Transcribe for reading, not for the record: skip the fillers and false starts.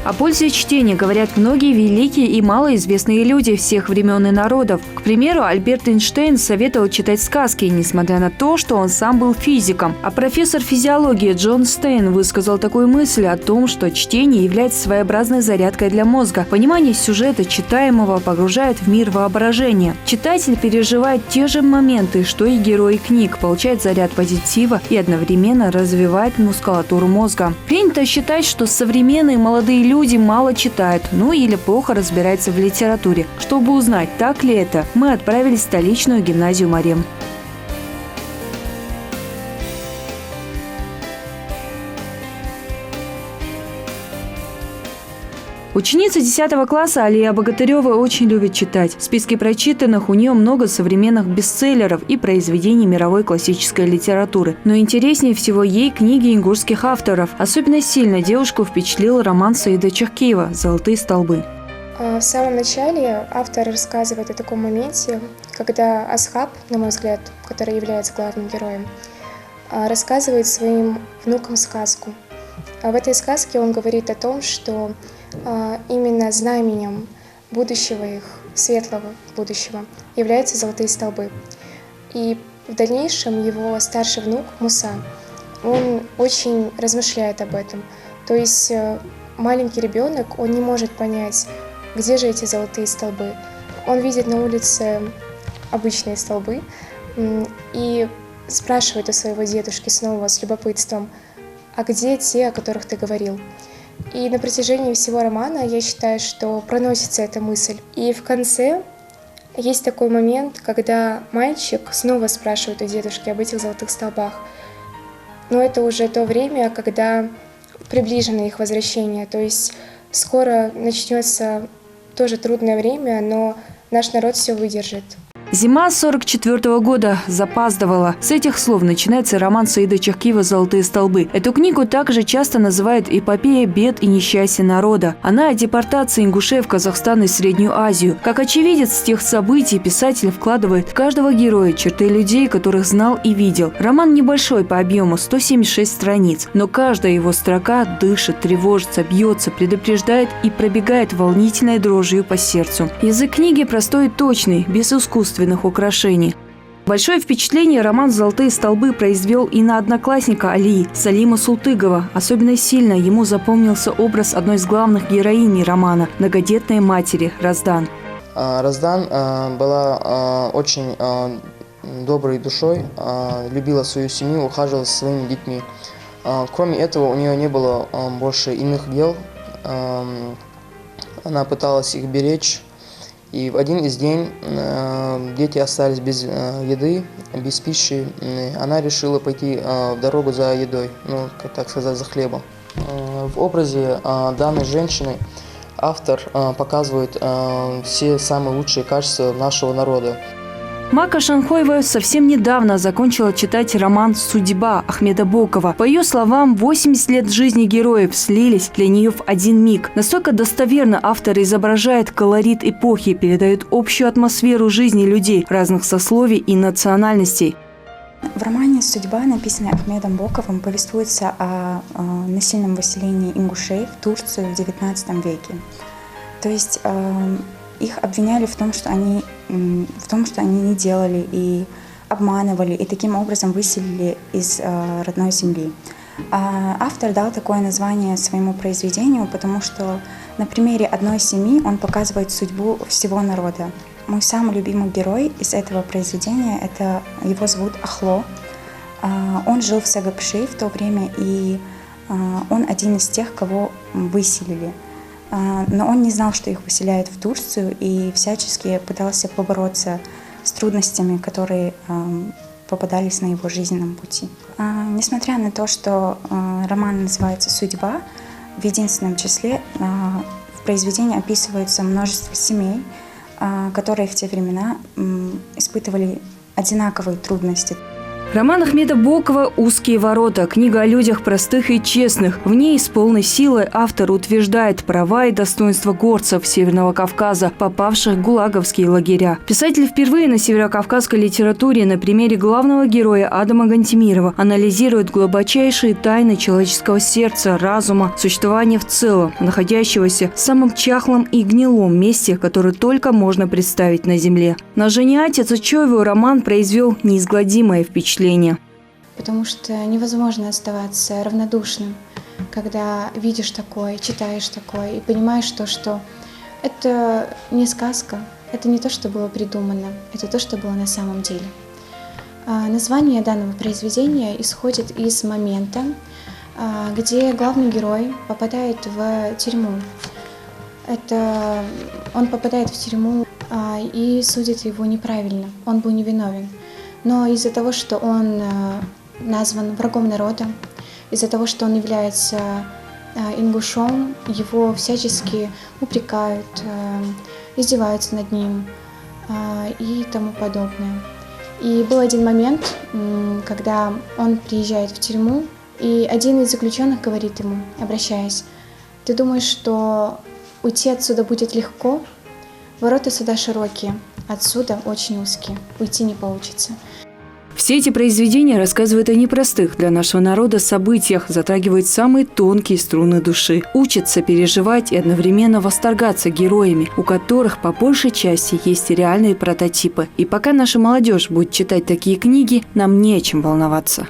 О пользе чтения говорят многие великие и малоизвестные люди всех времен и народов. К примеру, Альберт Эйнштейн советовал читать сказки, несмотря на то, что он сам был физиком. А профессор физиологии Джон Стейн высказал такую мысль о том, что чтение является своеобразной зарядкой для мозга. Понимание сюжета читаемого погружает в мир воображения. Читатель переживает те же моменты, что и герои книг, получает заряд позитива и одновременно развивает мускулатуру мозга. Принято считать, что современные молодые люди мало читают, или плохо разбираются в литературе. Чтобы узнать, так ли это, мы отправились в столичную гимназию Марем. Ученица 10 класса Алия Богатырева очень любит читать. В списке прочитанных у нее много современных бестселлеров и произведений мировой классической литературы. Но интереснее всего ей книги ингушских авторов. Особенно сильно девушку впечатлил роман Саида Чахкиева «Золотые столбы». В самом начале автор рассказывает о таком моменте, когда Асхаб, на мой взгляд, который является главным героем, рассказывает своим внукам сказку. В этой сказке он говорит о том, что именно знаменем будущего их, светлого будущего, являются золотые столбы. И в дальнейшем его старший внук Муса, он очень размышляет об этом. То есть маленький ребенок, он не может понять, где же эти золотые столбы. Он видит на улице обычные столбы и спрашивает у своего дедушки снова с любопытством: а где те, о которых ты говорил? И на протяжении всего романа я считаю, что проносится эта мысль. И в конце есть такой момент, когда мальчик снова спрашивает у дедушки об этих золотых столбах. Но это уже то время, когда приближено их возвращение. То есть скоро начнется тоже трудное время, но наш народ все выдержит. Зима 44 года запаздывала. С этих слов начинается роман Саида Чахкиева «Золотые столбы». Эту книгу также часто называют эпопея бед и несчастья народа. Она о депортации ингушей в Казахстан и Среднюю Азию. Как очевидец тех событий, писатель вкладывает в каждого героя черты людей, которых знал и видел. Роман небольшой по объему, 176 страниц, но каждая его строка дышит, тревожится, бьется, предупреждает и пробегает волнительной дрожью по сердцу. Язык книги простой и точный, без искусственных украшений. Большое впечатление роман «Золотые столбы» произвел и на одноклассника Алии, Салима Султыгова. Особенно сильно ему запомнился образ одной из главных героинь романа – многодетной матери Раздан. Раздан была очень доброй душой, любила свою семью, ухаживала за своими детьми. Кроме этого, у нее не было больше иных дел. Она пыталась их беречь. И в один из дней дети остались без еды, без пищи. Она решила пойти в дорогу за едой, как так сказать, за хлебом. В образе данной женщины автор показывает все самые лучшие качества нашего народа. Мака Шанхоева совсем недавно закончила читать роман «Судьба» Ахмеда Бокова. По ее словам, 80 лет жизни героев слились для нее в один миг. Настолько достоверно автор изображает колорит эпохи, передает общую атмосферу жизни людей разных сословий и национальностей. В романе «Судьба», написанный Ахмедом Боковым, повествуется о насильном выселении ингушей в Турцию в XIX веке. То есть их обвиняли в том, что они не делали и обманывали, и таким образом выселили из родной земли. Автор дал такое название своему произведению, потому что на примере одной семьи он показывает судьбу всего народа. Мой самый любимый герой из этого произведения, его зовут Ахло. Он жил в Сагапши в то время, и он один из тех, кого выселили. Но он не знал, что их выселяют в Турцию, и всячески пытался побороться с трудностями, которые попадались на его жизненном пути. Несмотря на то, что роман называется «Судьба», в единственном числе в произведении описывается множество семей, которые в те времена испытывали одинаковые трудности. Роман Ахмеда Бокова «Узкие ворота». Книга о людях простых и честных. В ней с полной силой автор утверждает права и достоинства горцев Северного Кавказа, попавших в гулаговские лагеря. Писатель впервые на северокавказской литературе на примере главного героя Адама Гантемирова анализирует глубочайшие тайны человеческого сердца, разума, существования в целом, находящегося в самом чахлом и гнилом месте, которое только можно представить на земле. На Жене Цочоеву роман произвел неизгладимое впечатление. Потому что невозможно оставаться равнодушным, когда видишь такое, читаешь такое и понимаешь то, что это не сказка, это не то, что было придумано, это то, что было на самом деле. Название данного произведения исходит из момента, где главный герой попадает в тюрьму. Он попадает в тюрьму и судит его неправильно, он был невиновен. Но из-за того, что он назван врагом народа, из-за того, что он является ингушом, его всячески упрекают, издеваются над ним и тому подобное. И был один момент, когда он приезжает в тюрьму, и один из заключенных говорит ему, обращаясь: «Ты думаешь, что уйти отсюда будет легко? Ворота сюда широкие, отсюда очень узкие, уйти не получится». Все эти произведения рассказывают о непростых для нашего народа событиях, затрагивают самые тонкие струны души, учатся переживать и одновременно восторгаться героями, у которых по большей части есть реальные прототипы. И пока наша молодежь будет читать такие книги, нам не о чем волноваться.